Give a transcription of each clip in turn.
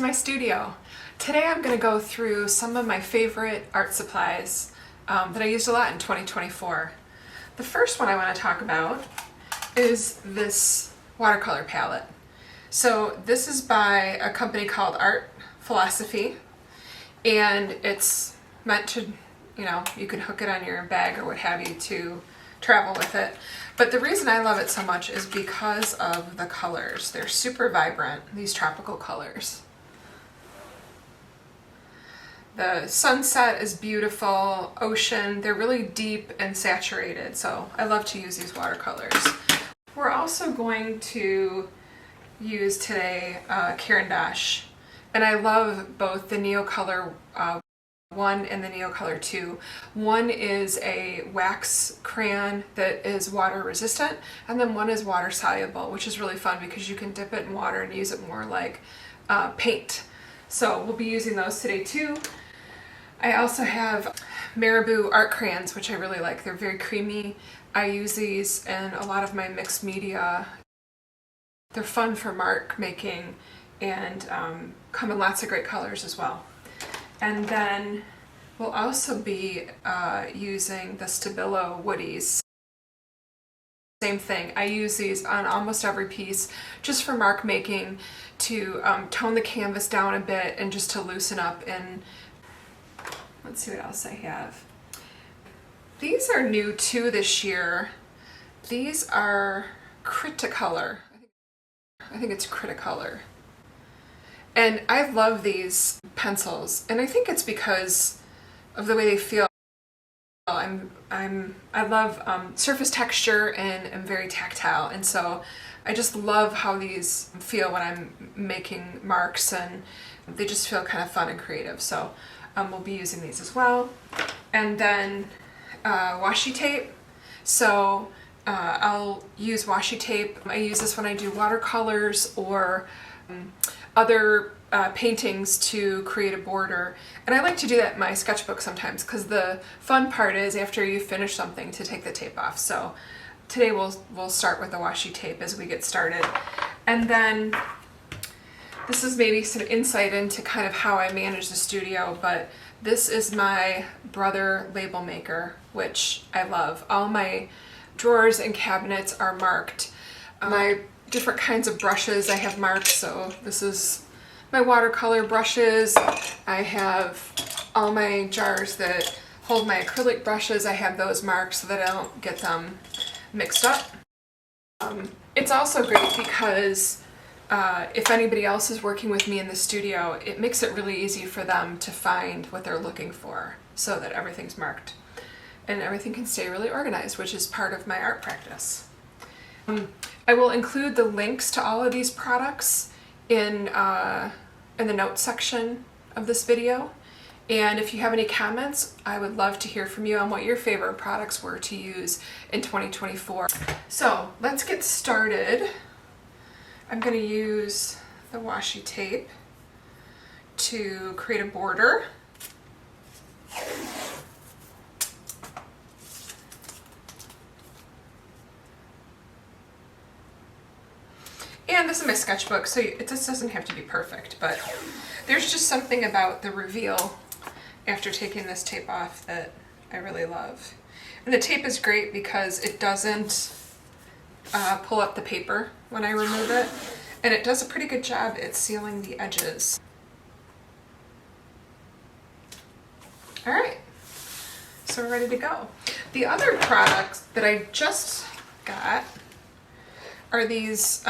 my studio. Today I'm going to go through some of my favorite art supplies that I used a lot in 2024. The first one I want to talk about is this watercolor palette. So this is by a company called Art Philosophy, and it's meant to, you can hook it on your bag or what have you to travel with it. But the reason I love it so much is because of the colors. They're super vibrant, these tropical colors. The sunset is beautiful, ocean, they're really deep and saturated, so I love to use these watercolors. We're also going to use today Caran, and I love both the Neocolor 1 and the Neocolor 2. One is a wax crayon that is water resistant, and then one is water soluble, which is really fun because you can dip it in water and use it more like paint. So we'll be using those today too. I also have Marabu art crayons, which I really like. They're very creamy. I use these in a lot of my mixed media. They're fun for mark making and come in lots of great colors as well. And then we'll also be using the Stabilo woodies. Same thing. I use these on almost every piece just for mark making, to tone the canvas down a bit and just to loosen up. And let's see what else I have. These are new too this year. These are Critacolor. I think it's Critacolor. And I love these pencils, and I think it's because of the way they feel. I love surface texture and I'm very tactile, and so I just love how these feel when I'm making marks, and they just feel kind of fun and creative. So we'll be using these as well. And then washi tape. So I'll use washi tape. I use this when I do watercolors or other paintings to create a border. And I like to do that in my sketchbook sometimes, because the fun part is after you finish something to take the tape off. So today we'll start with the washi tape as we get started. And then this is maybe some insight into kind of how I manage the studio, but this is my Brother label maker, which I love. All my drawers and cabinets are marked. My different kinds of brushes I have marked, so this is my watercolor brushes. I have all my jars that hold my acrylic brushes. I have those marked so that I don't get them mixed up. It's also great because if anybody else is working with me in the studio, it makes it really easy for them to find what they're looking for so that everything's marked and everything can stay really organized, which is part of my art practice. I will include the links to all of these products in the notes section of this video. And if you have any comments, I would love to hear from you on what your favorite products were to use in 2024. So let's get started. I'm going to use the washi tape to create a border. And this is my sketchbook, so it just doesn't have to be perfect, but there's just something about the reveal after taking this tape off that I really love. And the tape is great because it doesn't pull up the paper when I remove it, and it does a pretty good job at sealing the edges. All right, so we're ready to go. The other products that I just got are these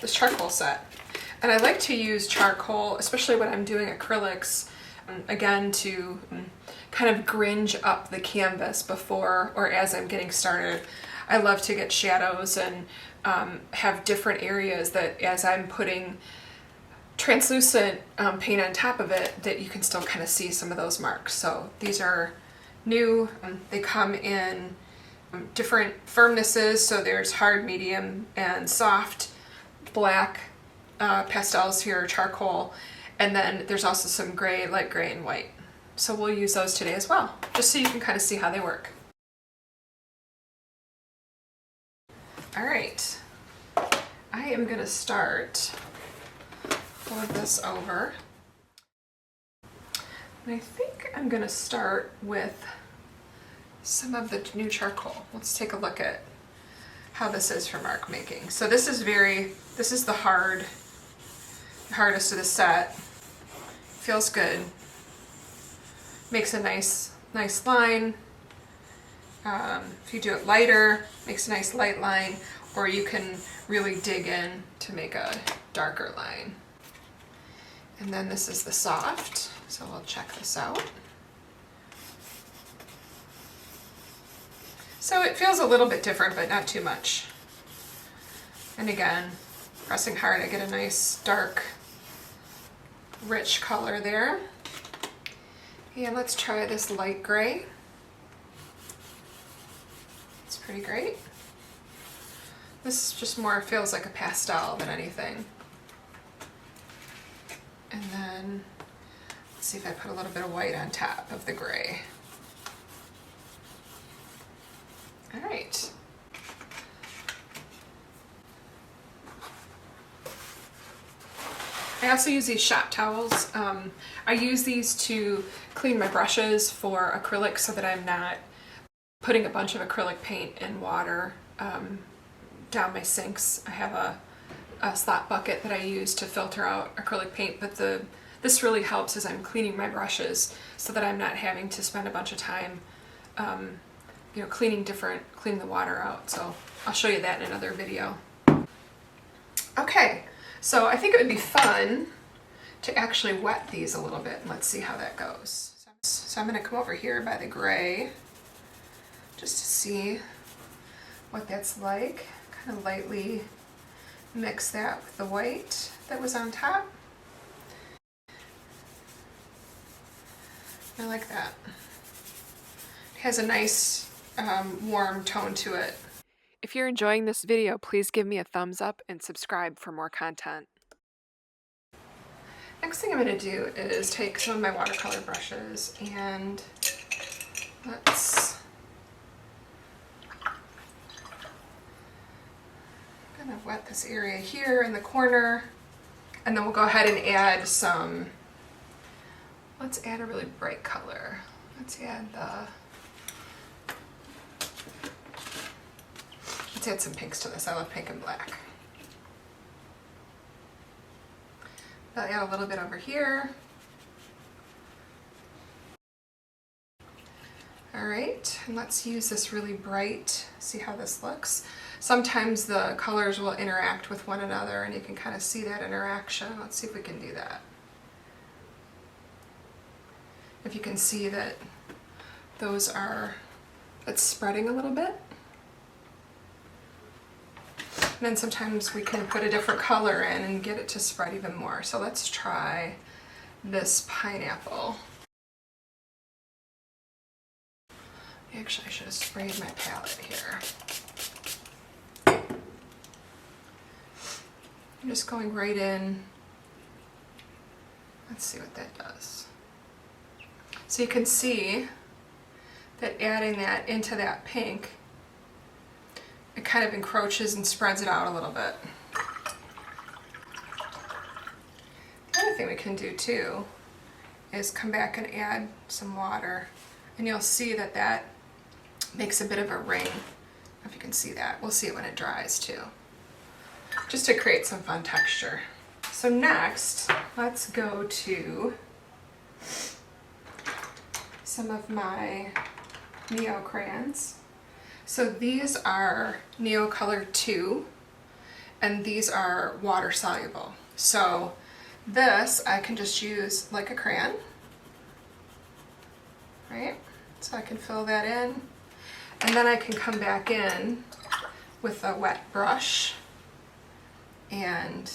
this charcoal set. And I like to use charcoal, especially when I'm doing acrylics, again, to kind of gringe up the canvas before or as I'm getting started. I love to get shadows and have different areas that as I'm putting translucent paint on top of it, that you can still kind of see some of those marks. So these are new. They come in different firmnesses, so there's hard, medium, and soft. Black pastels here, charcoal, and then there's also some gray, light gray, and white. So we'll use those today as well, just so you can kind of see how they work. All right, I am going to start fold this over. And I think I'm going to start with some of the new charcoal. Let's take a look at how this is for mark making. So this is the hardest of the set. Feels good. Makes a nice line. If you do it lighter, makes a nice light line, or you can really dig in to make a darker line. And then this is the soft, so we'll check this out. So it feels a little bit different, but not too much. And again, pressing hard, I get a nice dark, rich color there. And let's try this light gray. It's pretty great. This just more feels like a pastel than anything. And then let's see if I put a little bit of white on top of the gray. All right. I also use these shop towels. I use these to clean my brushes for acrylic so that I'm not putting a bunch of acrylic paint in water down my sinks. I have a slot bucket that I use to filter out acrylic paint, but this really helps as I'm cleaning my brushes so that I'm not having to spend a bunch of time cleaning the water out. So I'll show you that in another video. Okay, so I think it would be fun to actually wet these a little bit. Let's see how that goes. So I'm going to come over here by the gray just to see what that's like. Kind of lightly mix that with the white that was on top. I like that. It has a nice warm tone to it. If you're enjoying this video, please give me a thumbs up and subscribe for more content. Next thing I'm going to do is take some of my watercolor brushes and let's kind of wet this area here in the corner, and then we'll go ahead and add let's add a really bright color. Let's add some pinks to this. I love pink and black. I'll add a little bit over here. All right, and let's use this really bright, see how this looks. Sometimes the colors will interact with one another and you can kind of see that interaction. Let's see if we can do that. If you can see that it's spreading a little bit. And then sometimes we can put a different color in and get it to spread even more. So let's try this pineapple. Actually, I should have sprayed my palette here. I'm just going right in. Let's see what that does. So you can see that adding that into that pink, it kind of encroaches and spreads it out a little bit. Another thing we can do too is come back and add some water, and you'll see that that makes a bit of a ring. I don't know if you can see that. We'll see it when it dries too, just to create some fun texture. So next, let's go to some of my Neo crayons. So these are Neo Color 2, and these are water soluble. So this I can just use like a crayon, right? So I can fill that in, and then I can come back in with a wet brush and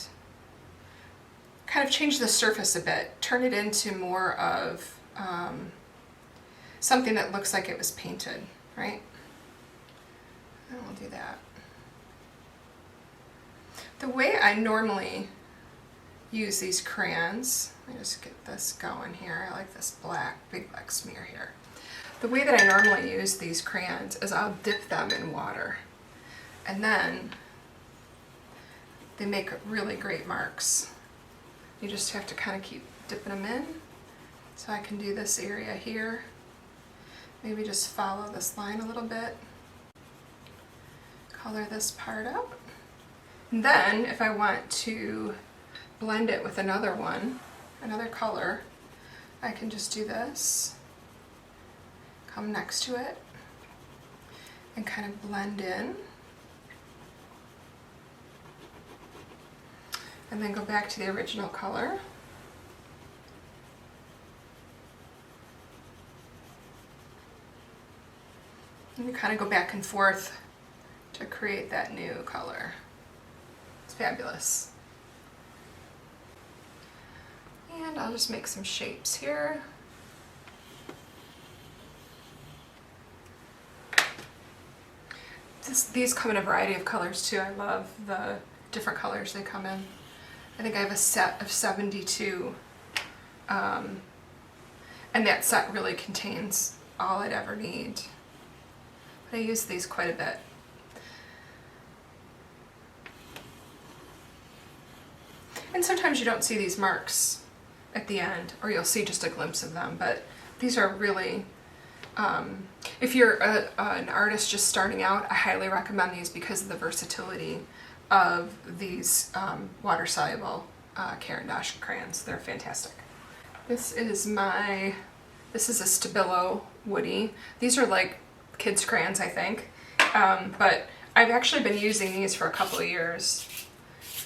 kind of change the surface a bit, turn it into more of something that looks like it was painted, right? And we'll do that. The way I normally use these crayons, let me just get this going here. I like this big black smear here. The way that I normally use these crayons is I'll dip them in water, and then they make really great marks. You just have to kind of keep dipping them in. So I can do this area here. Maybe just follow this line a little bit. Color this part up. And then if I want to blend it with another one, another color, I can just do this, come next to it, and kind of blend in. And then go back to the original color. And you kind of go back and forth to create that new color. It's fabulous. And I'll just make some shapes here. These come in a variety of colors too. I love the different colors they come in. I think I have a set of 72, and that set really contains all I'd ever need. But I use these quite a bit. And sometimes you don't see these marks at the end, or you'll see just a glimpse of them, but these are really, if you're an artist just starting out, I highly recommend these because of the versatility of these water-soluble Caran crayons. They're fantastic. This is a Stabilo Woody. These are like kids' crayons, I think, but I've actually been using these for a couple of years.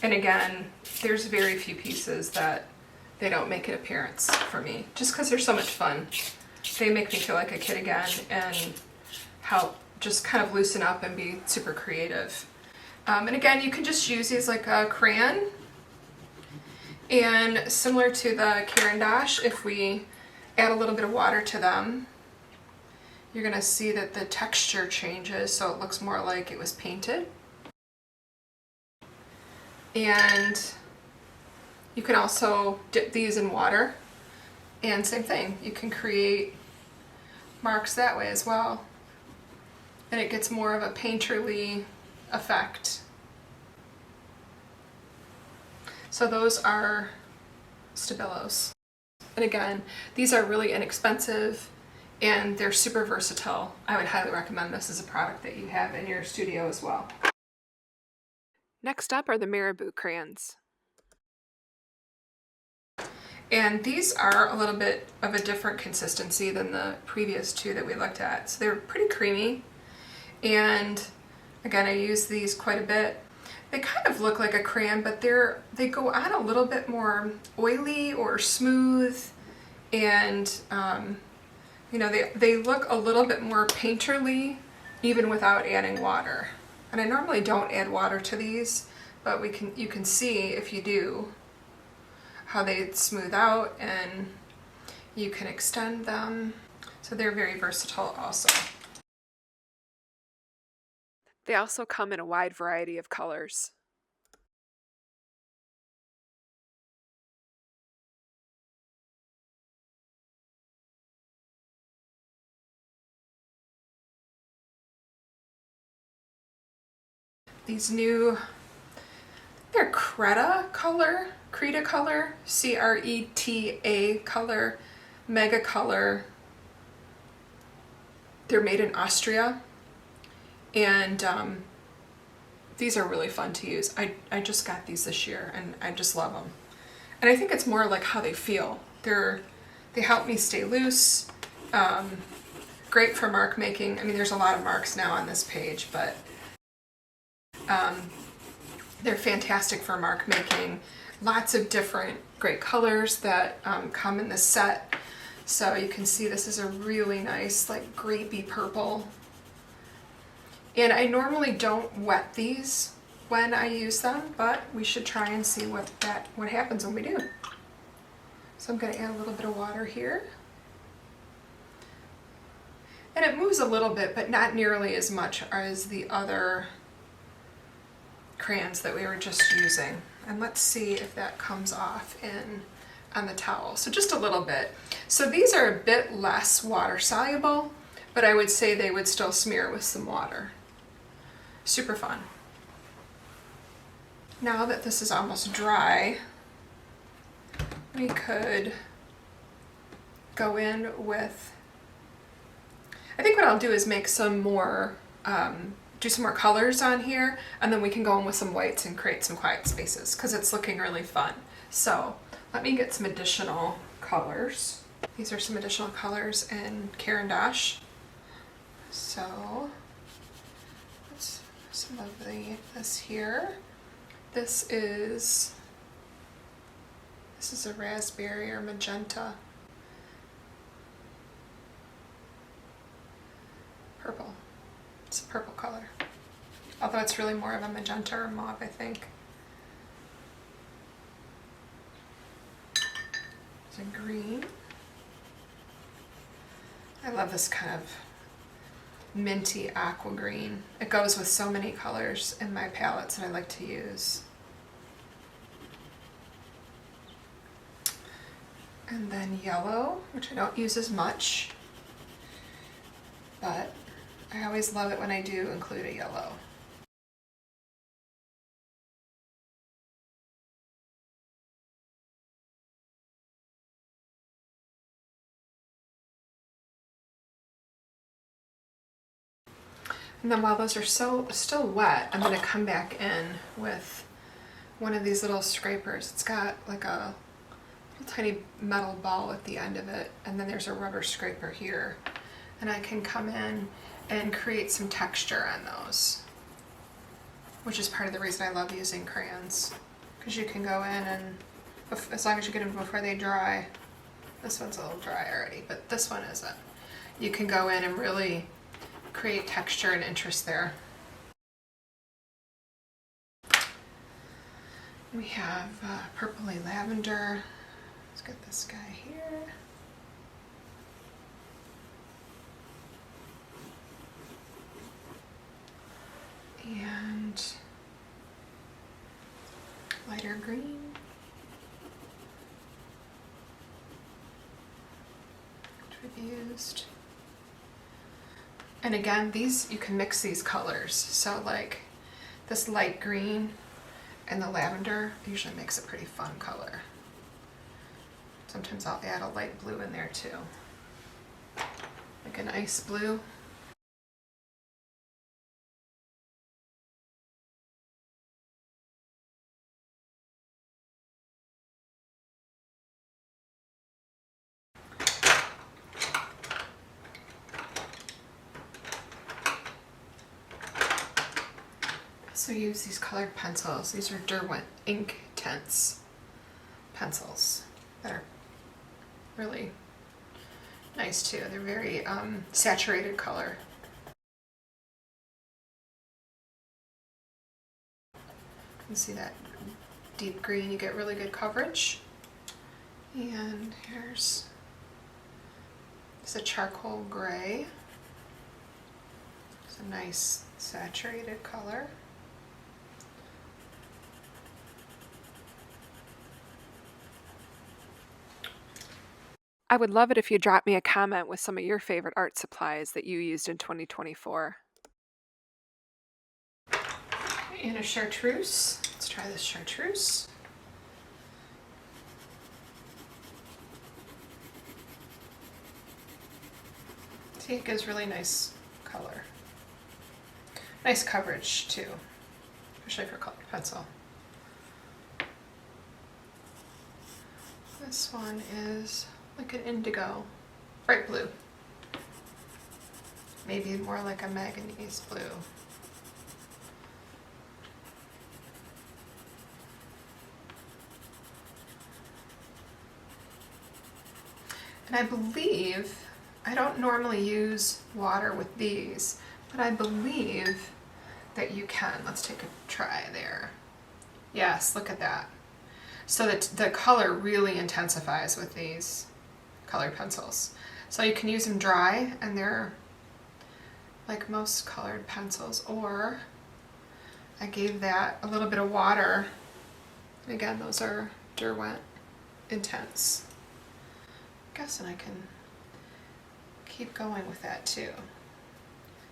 And again, there's very few pieces that they don't make an appearance for me, just because they're so much fun. They make me feel like a kid again and help just kind of loosen up and be super creative. And again, you can just use these like a crayon. And similar to the Caran, if we add a little bit of water to them, you're gonna see that the texture changes, so it looks more like it was painted. And you can also dip these in water, and same thing, you can create marks that way as well. And it gets more of a painterly effect. So those are Stabilos. And again, these are really inexpensive and they're super versatile. I would highly recommend this as a product that you have in your studio as well. Next up are the Marabu crayons. And these are a little bit of a different consistency than the previous two that we looked at. So they're pretty creamy. And again, I use these quite a bit. They kind of look like a crayon, but they go on a little bit more oily or smooth. And you know, they look a little bit more painterly even without adding water. And I normally don't add water to these, but you can see if you do how they smooth out, and you can extend them. So they're very versatile also. They also come in a wide variety of colors. These new, they're Creta color, C-R-E-T-A color, mega color. They're made in Austria, and these are really fun to use. I just got these this year and I just love them. And I think it's more like how they feel. They help me stay loose. Great for mark making. I mean, there's a lot of marks now on this page, but they're fantastic for mark making. Lots of different great colors that come in this set. So you can see this is a really nice like grapey purple. And I normally don't wet these when I use them, but we should try and see what happens when we do. So I'm going to add a little bit of water here. And it moves a little bit, but not nearly as much as the other crayons that we were just using. And let's see if that comes off on the towel. So just a little bit. So these are a bit less water soluble, but I would say they would still smear with some water. Super fun. Now that this is almost dry, we could go in with, I think what I'll do is make some more, do some more colors on here, and then we can go in with some whites and create some quiet spaces because it's looking really fun. So let me get some additional colors. These are some additional colors in Caran. So let's some of this here. This is a raspberry or magenta. Purple. It's a purple color. Although it's really more of a magenta or mauve, I think. There's a green. I love this kind of minty aqua green. It goes with so many colors in my palettes that I like to use. And then yellow, which I don't use as much, but I always love it when I do include a yellow. And then while those are still wet, I'm going to come back in with one of these little scrapers. It's got like a little tiny metal ball at the end of it, and then there's a rubber scraper here. And I can come in and create some texture on those, which is part of the reason I love using crayons, because you can go in and, as long as you get them before they dry, this one's a little dry already, but this one isn't. You can go in and really create texture and interest there. We have purpley lavender. Let's get this guy here. And lighter green. Which we've used. And again, these, you can mix these colors. So like this light green and the lavender usually makes a pretty fun color. Sometimes I'll add a light blue in there too. Like an ice blue. So use these colored pencils. These are Derwent Ink Tints pencils that are really nice too. They're very saturated color. You can see that deep green, you get really good coverage. And here's a charcoal gray. It's a nice saturated color. I would love it if you drop me a comment with some of your favorite art supplies that you used in 2024. And a chartreuse. Let's try this chartreuse. See, it gives really nice color. Nice coverage too, especially for colored pencil. This one is like an indigo, bright blue. Maybe more like a manganese blue. And I believe, I don't normally use water with these, but I believe that you can. Let's take a try there. Yes, look at that. So that the color really intensifies with these colored pencils. So you can use them dry, and they're like most colored pencils, or I gave that a little bit of water. And again, those are Derwent Intense. I'm guessing I can keep going with that too.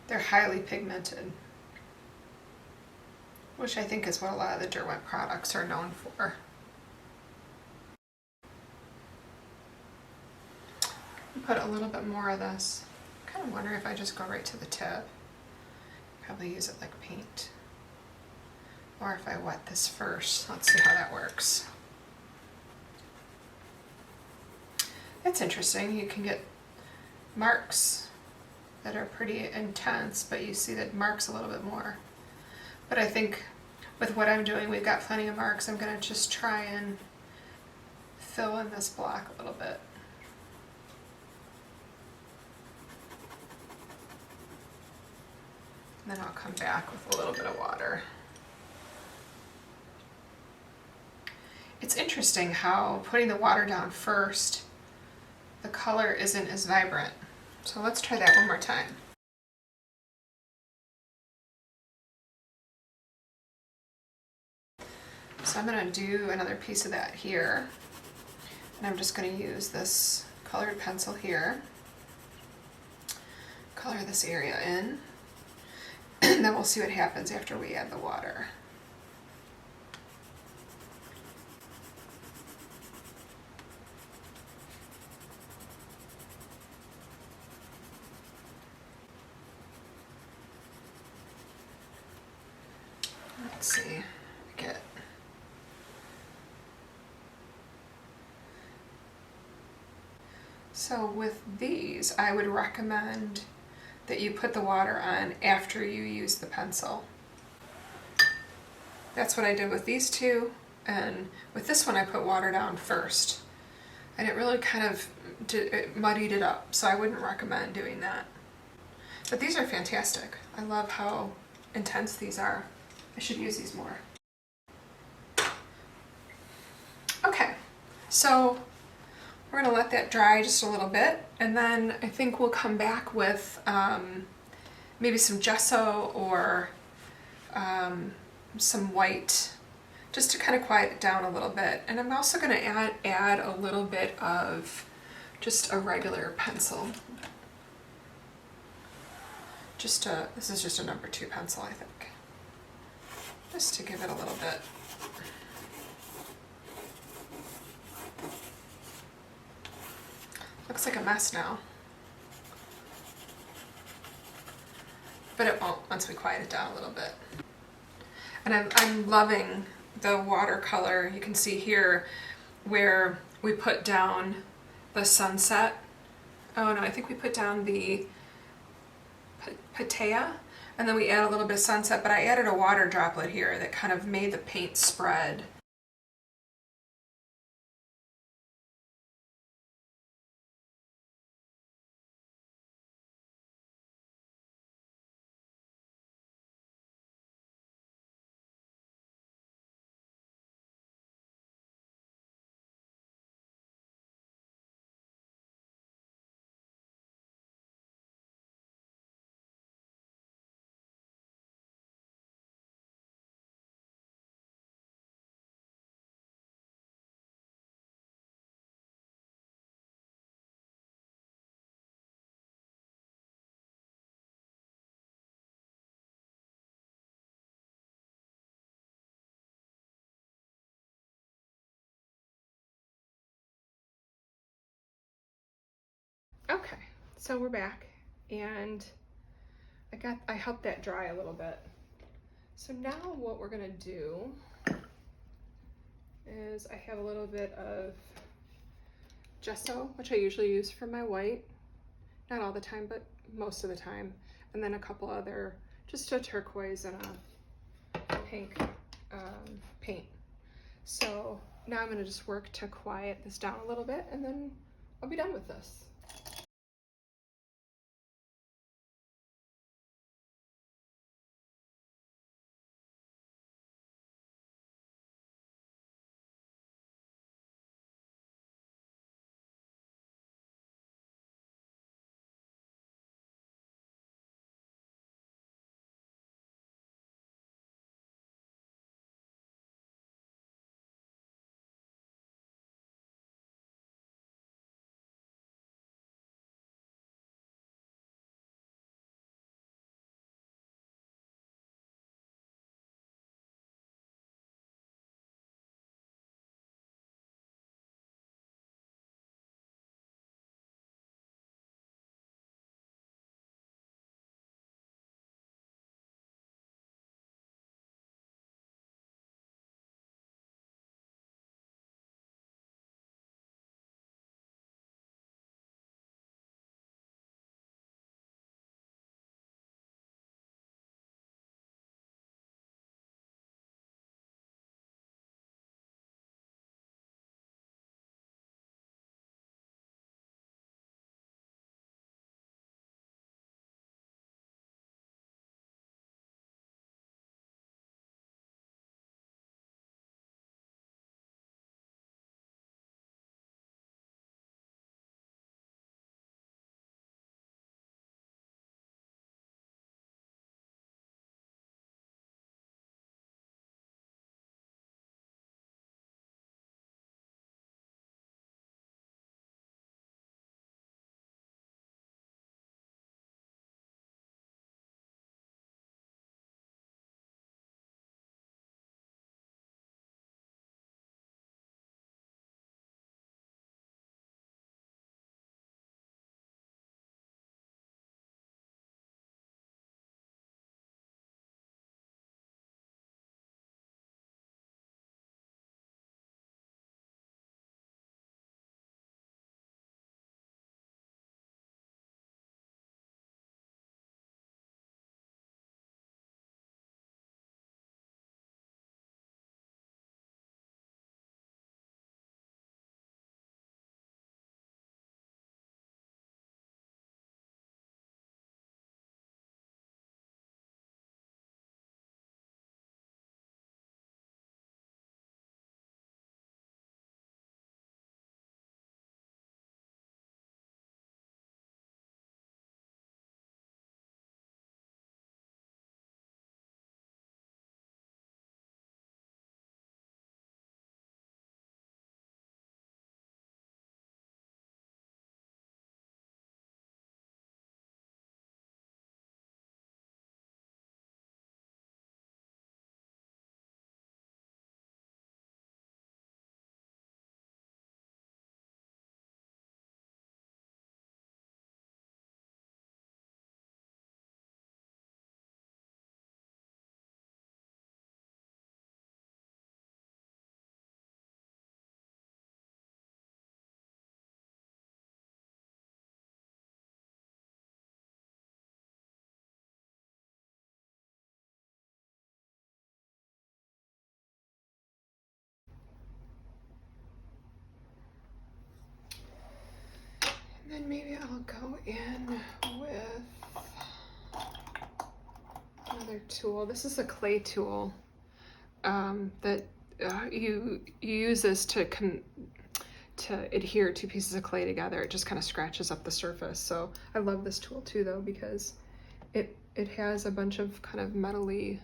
They're highly pigmented, which I think is what a lot of the Derwent products are known for. put a little bit more of this. I kind of wonder if I just go right to the tip. Probably use it like paint. Or if I wet this first. Let's see how that works. That's interesting. You can get marks that are pretty intense, but you see that marks a little bit more. But I think with what I'm doing, we've got plenty of marks. I'm going to just try and fill in this block a little bit. And then I'll come back with a little bit of water. It's interesting how putting the water down first, the color isn't as vibrant. So let's try that one more time. So I'm going to do another piece of that here. And I'm just going to use this colored pencil here. Color this area in. And then we'll see what happens after we add the water. Let's see, get so with these, I would recommend that you put the water on after you use the pencil. That's what I did with these two, and with this one I put water down first, and it really kind of it muddied it up, so I wouldn't recommend doing that. But these are fantastic. I love how intense these are. I should use these more. Okay, so we're gonna let that dry just a little bit, and then I think we'll come back with maybe some gesso or some white, just to kind of quiet it down a little bit. And I'm also gonna add a little bit of just a regular pencil. This is just a number 2 pencil, I think. Just to give it a little bit. Looks like a mess now. But it won't once we quiet it down a little bit. And I'm loving the watercolor. You can see here where we put down the sunset. Oh no, I think we put down the patea, and then we add a little bit of sunset, but I added a water droplet here that kind of made the paint spread. Okay, so we're back, and I helped that dry a little bit. So now what we're gonna do is I have a little bit of gesso, which I usually use for my white. Not all the time, but most of the time. And then a couple other, just a turquoise and a pink paint. So now I'm gonna just work to quiet this down a little bit, and then I'll be done with this. I'll go in with another tool. This is a clay tool that you use this to adhere two pieces of clay together. It just kind of scratches up the surface. So I love this tool too, though, because it has a bunch of kind of metally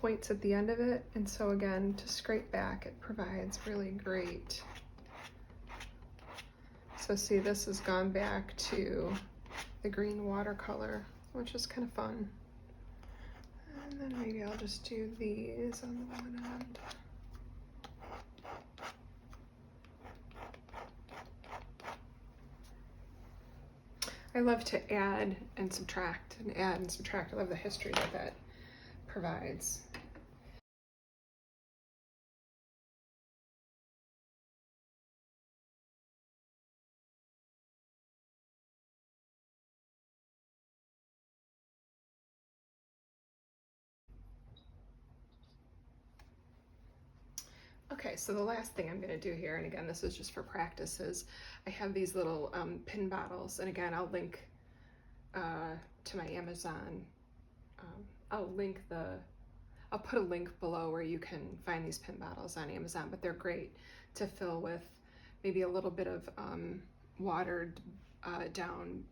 points at the end of it, and so again, to scrape back, it provides really great. So see, this has gone back to the green watercolor, which is kind of fun. And then maybe I'll just do these on the one end. I love to add and subtract and add and subtract. I love the history that provides. Okay, so the last thing I'm going to do here, and again, this is just for practice, is I have these little pin bottles, and again, I'll link to my Amazon. I'll put a link below where you can find these pin bottles on Amazon, but they're great to fill with maybe a little bit of watered down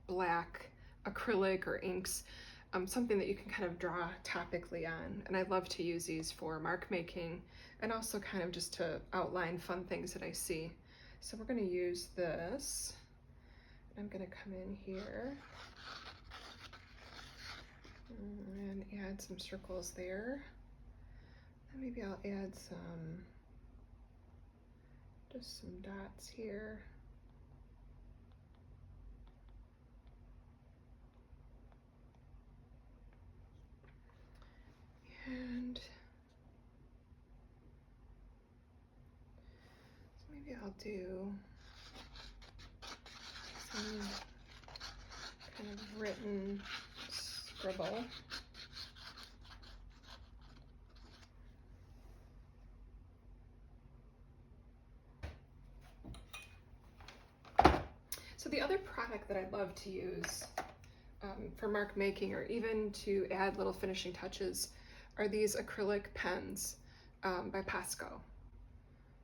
black acrylic or inks, something that you can kind of draw topically on. And I love to use these for mark making and also kind of just to outline fun things that I see. So we're going to use this. I'm going to come in here and add some circles there. And maybe I'll add just some dots here. And so maybe I'll do some kind of written scribble. So the other product that I love to use for mark making or even to add little finishing touches are these acrylic pens by Posca.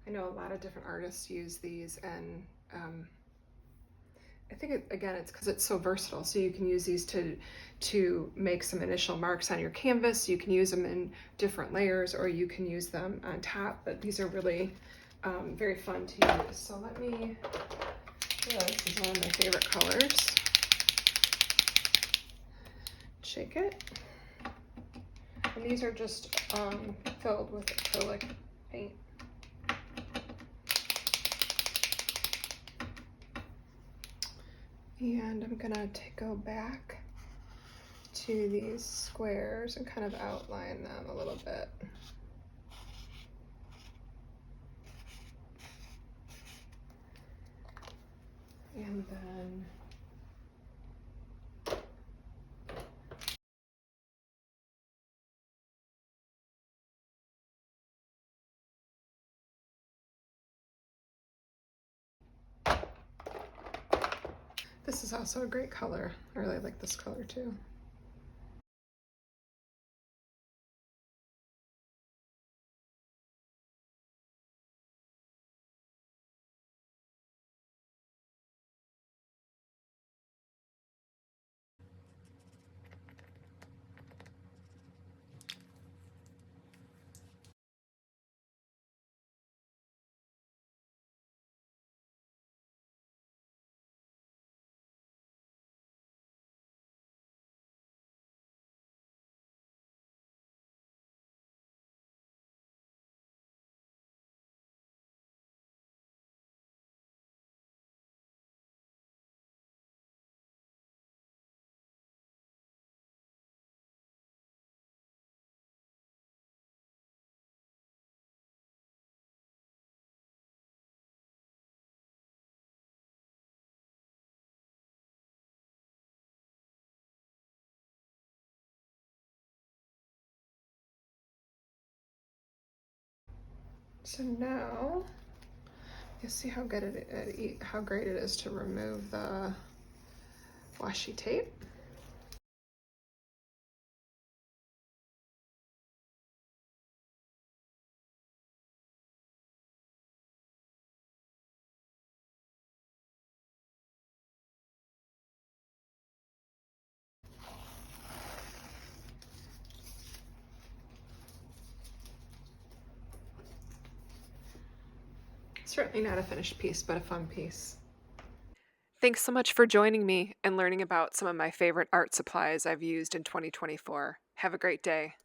I know a lot of different artists use these, and I think again it's because it's so versatile. So you can use these to make some initial marks on your canvas. You can use them in different layers, or you can use them on top. But these are really very fun to use. So let me. This is one of my favorite colors. Shake it. And these are just filled with acrylic paint. And I'm gonna go back to these squares and kind of outline them a little bit. And then this is also a great color. I really like this color too. So now You see how good how great it is to remove the washi tape. Certainly not a finished piece, but a fun piece. Thanks so much for joining me and learning about some of my favorite art supplies I've used in 2024. Have a great day.